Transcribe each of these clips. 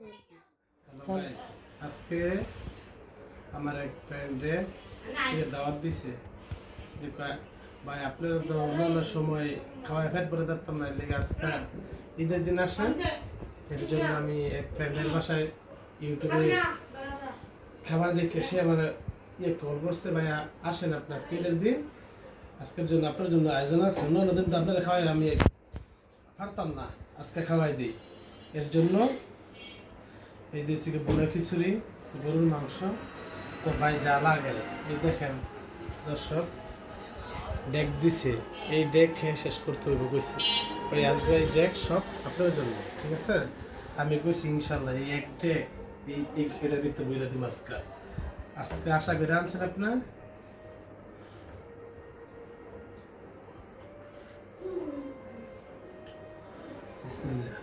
Hello guys, আজকে আমার এক ফ্রেন্ডে দাওয়াত দিছে যে ভাই আপনারা তো অন্য সময় খাওয়াই ফেট করে দিতাম না, লেগে আজকে ঈদের দিন আসেন। এর জন্য আমি এক ফ্রেন্ডের বাসায় ইউটিউবে খাবার দেখে সে আমার কল করছে, ভাইয়া আসেন আপনি আজকে ঈদের দিন, আজকের জন্য আপনার জন্য আয়োজন আছে। অন্য দিন তো আপনারা খাওয়াই আমি পারতাম না, আজকে খাওয়াই দিই। এর জন্য এই দিয়েছি বোনা খিচুড়ি, গরুর মাংস, তো ভাই যা লাগে এই দেখেন দর্শক ডেক দিছে, এই ডেক খেয়ে শেষ করতে হইব কইছে। ওই আজ এই ডেক সব আপনার জন্য, ঠিক আছে? আমি কইছি ইনশাল্লাহ এই এক ডেক এই এটা দিতে বইরা দিম আজকে। আজকে আশা করে আনছেন আপনার। বিসমিল্লাহ।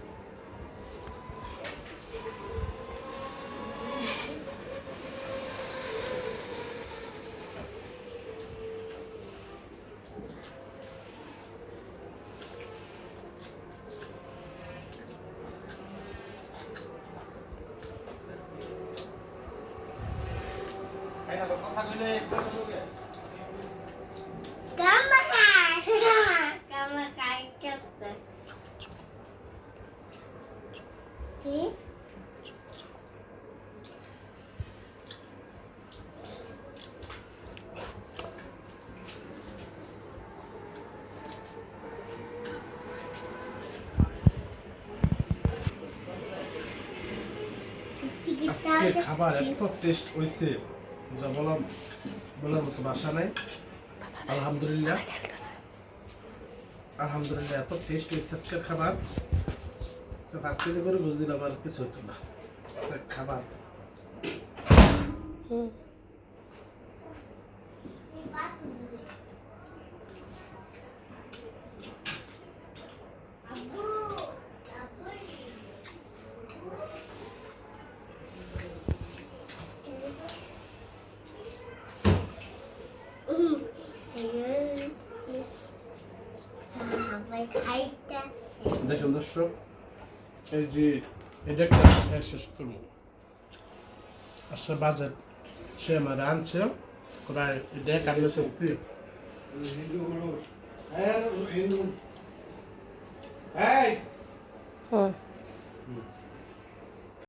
আজকে খাবার এত টেস্ট হয়েছে যা বলার মতো ভাষা নাই। আলহামদুলিল্লাহ আলহামদুলিল্লাহ এত টেস্ট হয়েছে আজকের খাবার, আজকে করে বুঝদিন আমার কিছু হতো না খাবার। দেখুন দর্শক, এই যে এটা শেষ করবো। আচ্ছা বাজার সে আমার আনছে প্রায় ডেক আনলে সত্যি হ্যাঁ